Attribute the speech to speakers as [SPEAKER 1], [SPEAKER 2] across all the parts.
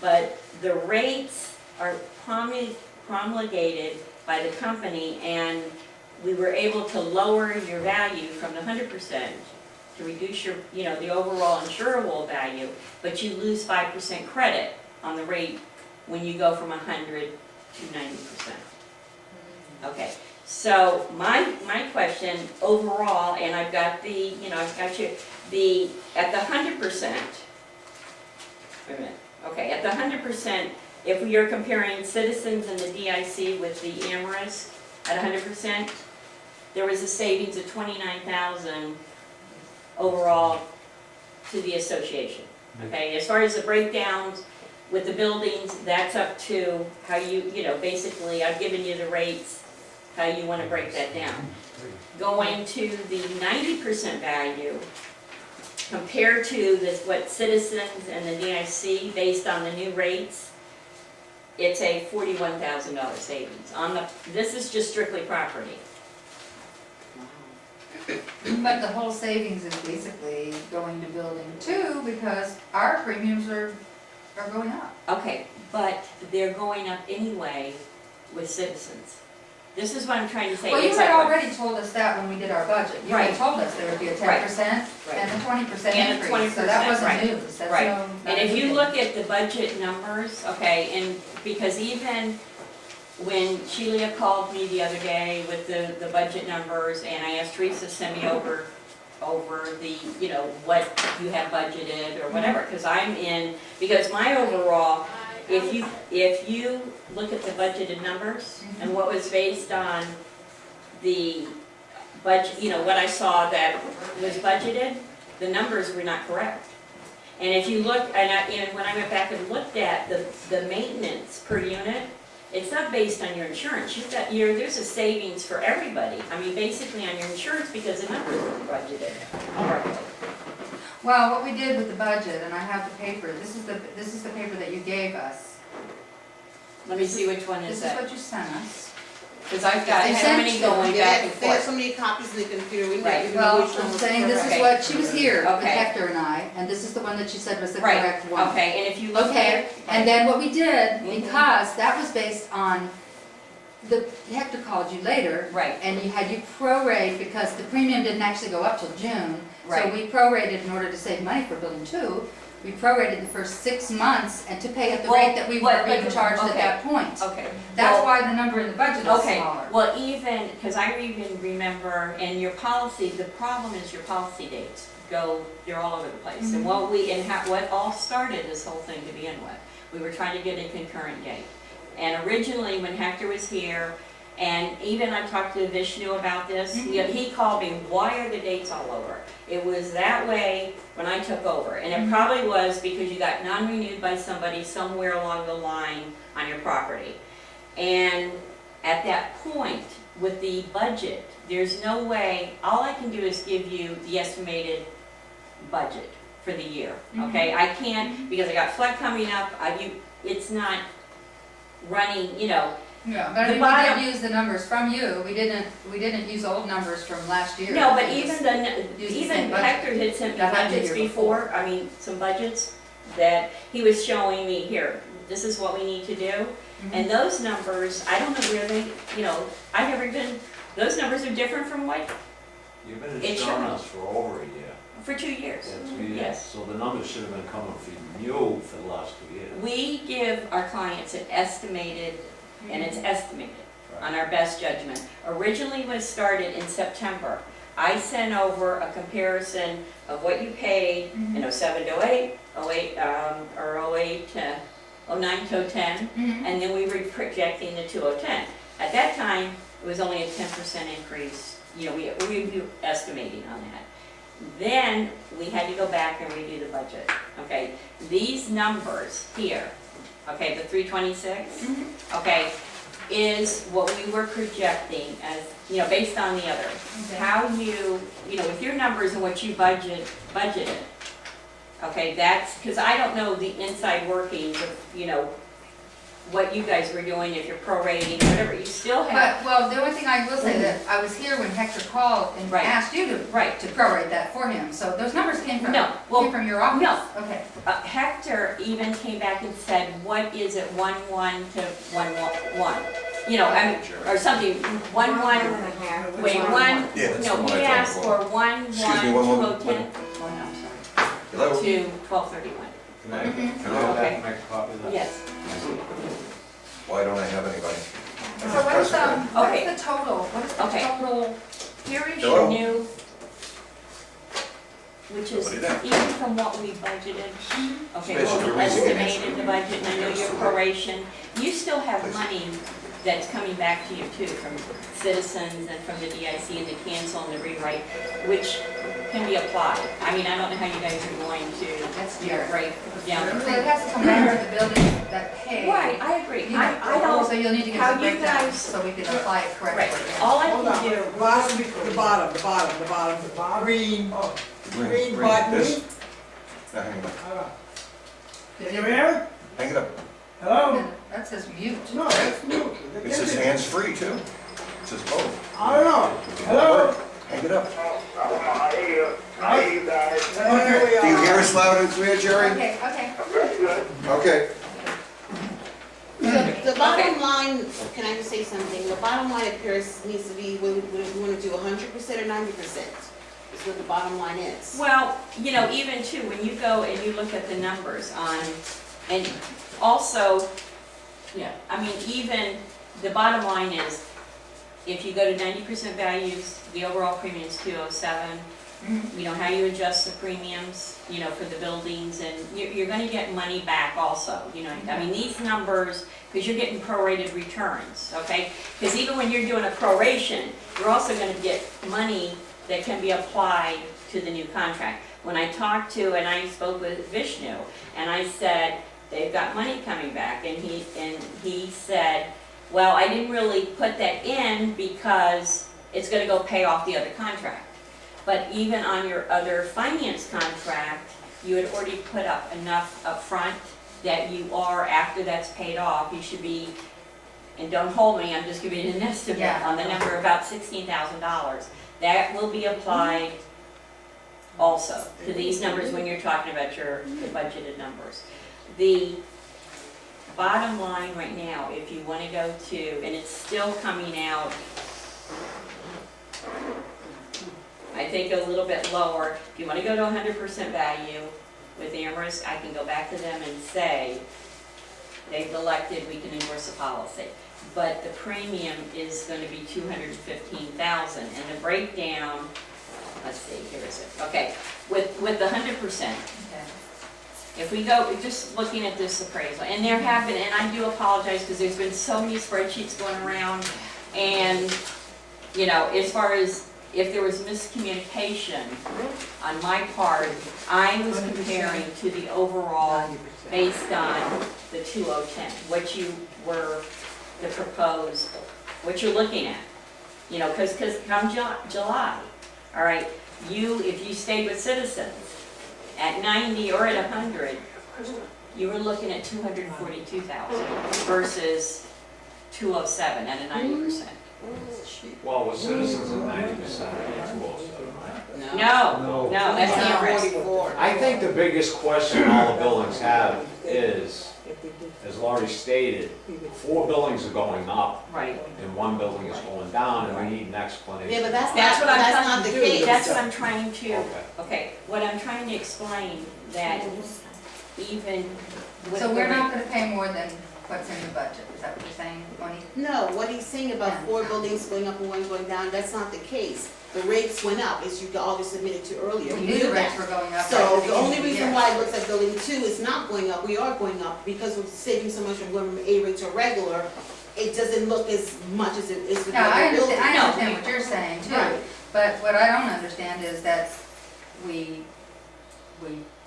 [SPEAKER 1] but the rates are promulgated by the company, and we were able to lower your value from the 100% to reduce your, the overall insurable value, but you lose 5% credit on the rate when you go from 100 to 90%. Okay, so my question overall, and I've got the, I've got you, at the 100%, wait a minute, okay, at the 100%, if we are comparing Citizens and the DIC with the AmRisc at 100%, there was a savings of $29,000 overall to the association. Okay, as far as the breakdowns with the buildings, that's up to how you, basically I've given you the rates, how you want to break that down. Going to the 90% value compared to this, what Citizens and the DIC based on the new rates, it's a $41,000 savings on the, this is just strictly property.
[SPEAKER 2] But the whole savings is basically going to building 2 because our premiums are going up.
[SPEAKER 1] Okay, but they're going up anyway with Citizens. This is what I'm trying to say.
[SPEAKER 2] Well, you
[SPEAKER 1] It's
[SPEAKER 2] had
[SPEAKER 1] like-
[SPEAKER 2] already told us that when we did our budget. You
[SPEAKER 1] Right.
[SPEAKER 2] had told us there would be a 10%
[SPEAKER 1] Right.
[SPEAKER 2] and a 20%
[SPEAKER 1] And a
[SPEAKER 2] increase, so that
[SPEAKER 1] 20%,
[SPEAKER 2] wasn't
[SPEAKER 1] right.
[SPEAKER 2] news. That's
[SPEAKER 1] Right.
[SPEAKER 2] no-
[SPEAKER 1] And if you look at the budget numbers, okay, and because even when Sheila called me the other day with the budget numbers, and I asked Teresa to send me over the, what you have budgeted or whatever, because I'm in, because my overall, if you look at the budgeted numbers and what was based on the budget, what I saw that was budgeted, the numbers were not correct. And if you look, and when I went back and looked at the maintenance per unit, it's not based on your insurance. You've got there's a savings for everybody. I mean, basically on your insurance because the numbers were budgeted correctly.
[SPEAKER 2] Well, what we did with the budget, and I have the paper, this is the paper that you gave us.
[SPEAKER 1] Let me see which one
[SPEAKER 2] This
[SPEAKER 1] is
[SPEAKER 2] is
[SPEAKER 1] that.
[SPEAKER 2] what you sent us.
[SPEAKER 1] Because I've got
[SPEAKER 2] They
[SPEAKER 1] how
[SPEAKER 2] sent
[SPEAKER 1] many
[SPEAKER 2] you-
[SPEAKER 1] going back and
[SPEAKER 3] They have
[SPEAKER 1] forth.
[SPEAKER 3] so many copies in the computer, we
[SPEAKER 1] Right.
[SPEAKER 3] can't even know
[SPEAKER 2] Well,
[SPEAKER 3] which one
[SPEAKER 2] I'm
[SPEAKER 3] was
[SPEAKER 2] saying this is
[SPEAKER 3] correct.
[SPEAKER 2] what, she was here with
[SPEAKER 1] Okay.
[SPEAKER 2] Hector and I, and this is the one that she said was the
[SPEAKER 1] Right,
[SPEAKER 2] correct one.
[SPEAKER 1] okay, and if you look at
[SPEAKER 2] Okay,
[SPEAKER 1] it.
[SPEAKER 2] and then what we did,
[SPEAKER 1] Mhm.
[SPEAKER 2] because that was based on, Hector called you later,
[SPEAKER 1] Right,
[SPEAKER 2] and you prorate, because the premium didn't actually go up till June. So
[SPEAKER 1] Right.
[SPEAKER 2] we prorated in order to save money for building 2, we prorated the first 6 months and to pay at the
[SPEAKER 1] Well,
[SPEAKER 2] rate that we were
[SPEAKER 1] but-
[SPEAKER 2] being charged at
[SPEAKER 1] okay.
[SPEAKER 2] that point.
[SPEAKER 1] okay.
[SPEAKER 2] That's
[SPEAKER 1] Well,
[SPEAKER 2] why the number in the budget is
[SPEAKER 1] Okay,
[SPEAKER 2] smaller.
[SPEAKER 1] well, even, because I even remember, and your policy, the problem is your policy dates they're all over the place. And what all started this whole thing to begin with, we were trying to get a concurrent date. And originally, when Hector was here, and even I talked to Vishnu about this, he called me, why are the dates all over? It was that way when I took over, and it probably was because you got non-renewed by somebody somewhere along the line on your property. And at that point, with the budget, there's no way, all I can do is give you the estimated budget for the year, okay? I can't, because I got flood coming up, it's not running,
[SPEAKER 2] Yeah, but I
[SPEAKER 1] the
[SPEAKER 2] mean,
[SPEAKER 1] bottom-
[SPEAKER 2] we did use the numbers from you, we didn't use old numbers from last year.
[SPEAKER 1] no, but
[SPEAKER 2] We just
[SPEAKER 1] even
[SPEAKER 2] used the same budget.
[SPEAKER 1] Hector had sent me
[SPEAKER 2] That happened the
[SPEAKER 1] budgets
[SPEAKER 2] year
[SPEAKER 1] before, some budgets that he was showing me, here, this is what we need to do. And those numbers, I don't know where they, I've never even, those numbers are different from what,
[SPEAKER 4] You've been
[SPEAKER 1] It
[SPEAKER 4] showing
[SPEAKER 1] should.
[SPEAKER 4] us for over a year.
[SPEAKER 1] for 2 years.
[SPEAKER 4] Yeah, 2 years.
[SPEAKER 1] Yes.
[SPEAKER 4] So the numbers should have been coming from you for the last 2 years.
[SPEAKER 1] We give our clients an estimated, and it's estimated on our best judgment. Originally was started in September. I sent over a comparison of what you paid in 07 to 08, 08, or 08 to 09 to 10, and then we were projecting the 2010. At that time, it was only a 10% increase. We were estimating on that. Then we had to go back and redo the budget. Okay, these numbers here, okay, the 326, okay, is what we were projecting as, based on the others.
[SPEAKER 2] Okay.
[SPEAKER 1] How with your numbers and what you budgeted, okay, that's, because I don't know the inside workings of, what you guys were doing, if you're prorating, whatever, you still have,
[SPEAKER 2] But, well, the only thing I will say that I was here when Hector called and
[SPEAKER 1] Right.
[SPEAKER 2] asked you to
[SPEAKER 1] right.
[SPEAKER 2] prorate that for him, so those numbers came from,
[SPEAKER 1] No, well,
[SPEAKER 2] came from your office?
[SPEAKER 1] no.
[SPEAKER 2] Okay.
[SPEAKER 1] Hector even came back and said, what is it, 1-1 to 1-1? You know, I mean, or something, 1-1, wait, one,
[SPEAKER 3] Yeah, that's
[SPEAKER 1] no,
[SPEAKER 3] the one
[SPEAKER 1] he
[SPEAKER 3] I
[SPEAKER 1] asked
[SPEAKER 3] told
[SPEAKER 1] for
[SPEAKER 3] him.
[SPEAKER 1] 1-1
[SPEAKER 3] Excuse me,
[SPEAKER 1] to
[SPEAKER 3] one moment.
[SPEAKER 1] 010
[SPEAKER 2] Oh, no, I'm sorry.
[SPEAKER 3] Hello?
[SPEAKER 1] to 1231.
[SPEAKER 4] Can I,
[SPEAKER 2] Mhm.
[SPEAKER 4] can I have
[SPEAKER 1] Okay.
[SPEAKER 4] that, make a copy of that?
[SPEAKER 1] Yes.
[SPEAKER 3] Why don't I have anybody?
[SPEAKER 2] So what is, what
[SPEAKER 1] Okay.
[SPEAKER 2] is the total, what is the
[SPEAKER 1] Okay.
[SPEAKER 2] total?
[SPEAKER 1] Here is
[SPEAKER 3] Hello?
[SPEAKER 1] your new, which is
[SPEAKER 3] Somebody there.
[SPEAKER 1] even from what we budgeted. Okay,
[SPEAKER 3] Yes,
[SPEAKER 1] well,
[SPEAKER 3] you're
[SPEAKER 1] we
[SPEAKER 3] raising it.
[SPEAKER 1] estimated the budget, and I know your proration. You still have money that's coming back to you too, from citizens and from the DIC and the cancel and the rewrite, which can be applied. I mean, I don't know how you guys are going to,
[SPEAKER 2] That's
[SPEAKER 1] you know,
[SPEAKER 2] your.
[SPEAKER 1] break down.
[SPEAKER 2] So it has to come back to the building that pay.
[SPEAKER 1] Right, I agree.
[SPEAKER 2] You know,
[SPEAKER 1] I don't,
[SPEAKER 2] So you'll need to give
[SPEAKER 1] how
[SPEAKER 2] us a
[SPEAKER 1] you
[SPEAKER 2] breakdown
[SPEAKER 1] guys-
[SPEAKER 2] so we can apply it correctly.
[SPEAKER 1] right, all I
[SPEAKER 5] Hold on,
[SPEAKER 1] can do,
[SPEAKER 5] the bottom, green
[SPEAKER 3] Green,
[SPEAKER 5] button.
[SPEAKER 3] this. Now, hang it up.
[SPEAKER 5] Can you hear me?
[SPEAKER 3] Hang it up.
[SPEAKER 5] Hello?
[SPEAKER 2] That says mute.
[SPEAKER 5] No, that's mute.
[SPEAKER 3] It says hands-free too. It says both.
[SPEAKER 5] I don't know. Hello?
[SPEAKER 3] Hang it up.
[SPEAKER 6] I hear you. I hear you guys.
[SPEAKER 5] There we
[SPEAKER 3] Do you hear
[SPEAKER 5] are.
[SPEAKER 3] us loud and clear, Jerry?
[SPEAKER 2] Okay, okay.
[SPEAKER 6] Very good.
[SPEAKER 3] Okay.
[SPEAKER 7] The bottom line, can I just say something? The bottom line appears needs to be, we want to do 100% or 90%. Is what the bottom line is.
[SPEAKER 1] well, you know, even too, when you go and you look at the numbers on, and also, yeah, I mean, even, the bottom line is, if you go to 90% values, the overall premium is 207. You know, how you adjust the premiums, you know, for the buildings, and you're gonna get money back also, you know. I mean, these numbers, because you're getting prorated returns, okay? Because even when you're doing a proration, you're also gonna get money that can be applied to the new contract. When I talked to, and I spoke with Vishnu, and I said, they've got money coming back, and he said, well, I didn't really put that in because it's gonna go pay off the other contract. But even on your other finance contract, you had already put up enough upfront that you are, after that's paid off, you should be, and don't hold me, I'm just giving you an estimate
[SPEAKER 2] Yeah.
[SPEAKER 1] on the number, about $16,000. That will be applied also to these numbers when you're talking about your the budgeted numbers. The bottom line right now, if you want to go to, and it's still coming out, I think a little bit lower, if you want to go to 100% value with Amherst, I can go back to them and say, they've elected, we can endorse a policy. But the premium is going to be $215,000, and the breakdown, let's see, here is it. Okay, with the 100%,
[SPEAKER 2] Okay.
[SPEAKER 1] if we go, just looking at this appraisal, and there have been, and I do apologize because there's been so many spreadsheets going around, and, you know, as far as if there was miscommunication on my part, I was comparing to the overall based on the 2010, what you were, the proposed, what you're looking at. You know, because come July, all right, if you stayed with Citizens at 90 or at 100, you were looking at 242,000 versus 207 at a 90%.
[SPEAKER 4] Well, with citizens at 90%, it's 207, right?
[SPEAKER 1] No, that's
[SPEAKER 7] It's
[SPEAKER 1] not right.
[SPEAKER 7] 44.
[SPEAKER 4] I think the biggest question all the buildings have is, as Laurie stated, 4 buildings are going up
[SPEAKER 1] Right.
[SPEAKER 4] and 1 building is going down, and we need an explanation.
[SPEAKER 7] Yeah, but
[SPEAKER 1] That's
[SPEAKER 7] that's
[SPEAKER 1] what I'm
[SPEAKER 7] not
[SPEAKER 1] trying
[SPEAKER 7] the
[SPEAKER 1] to do.
[SPEAKER 7] case.
[SPEAKER 1] That's what I'm trying to,
[SPEAKER 4] Okay.
[SPEAKER 1] okay, what I'm trying to explain, that even with
[SPEAKER 2] So
[SPEAKER 1] the
[SPEAKER 2] we're not
[SPEAKER 1] rate-
[SPEAKER 2] gonna pay more than what's in the budget, is that what you're saying, Bonnie?
[SPEAKER 7] No, what he's saying about
[SPEAKER 2] Yeah.
[SPEAKER 7] 4 buildings going up and 1 going down, that's not the case. The rates went up, as you all submitted to earlier.
[SPEAKER 2] We
[SPEAKER 7] You
[SPEAKER 2] knew the
[SPEAKER 7] knew
[SPEAKER 2] rates
[SPEAKER 7] that.
[SPEAKER 2] were going up.
[SPEAKER 7] So
[SPEAKER 2] right at
[SPEAKER 7] the
[SPEAKER 2] beginning
[SPEAKER 7] only
[SPEAKER 2] of the
[SPEAKER 7] reason
[SPEAKER 2] year.
[SPEAKER 7] why it looks like building 2 is not going up, we are going up, because we're saving so much from going from A rate to regular, it doesn't look as much as it is with
[SPEAKER 2] Yeah, I
[SPEAKER 7] other buildings.
[SPEAKER 2] understand, I
[SPEAKER 1] No.
[SPEAKER 2] understand what you're saying too,
[SPEAKER 7] Right.
[SPEAKER 2] but what I don't understand is that we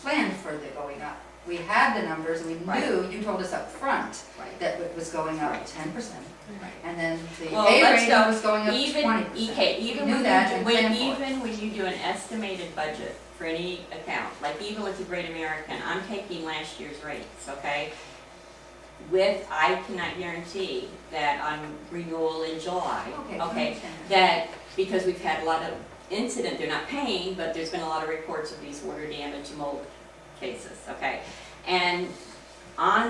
[SPEAKER 2] planned for the going up. We had the numbers, we
[SPEAKER 1] Right.
[SPEAKER 2] knew, you told us up front
[SPEAKER 1] Right.
[SPEAKER 2] that it was going up 10%.
[SPEAKER 1] Right.
[SPEAKER 2] And then the
[SPEAKER 1] Well,
[SPEAKER 2] A
[SPEAKER 1] let's
[SPEAKER 2] rating
[SPEAKER 1] go.
[SPEAKER 2] was going up
[SPEAKER 1] Even,
[SPEAKER 2] 20%.
[SPEAKER 1] okay, even
[SPEAKER 2] knew
[SPEAKER 1] when
[SPEAKER 2] that
[SPEAKER 1] you,
[SPEAKER 2] and
[SPEAKER 1] do-
[SPEAKER 2] planned for it.
[SPEAKER 1] even when you do an estimated budget for any account, like even with the Great American, I'm taking last year's rates, okay? with, I cannot guarantee that on renewal in July,
[SPEAKER 2] Okay. I
[SPEAKER 1] okay,
[SPEAKER 2] understand.
[SPEAKER 1] that, because we've had a lot of incident, they're not paying, but there's been a lot of reports of these water damage mold cases, okay? And on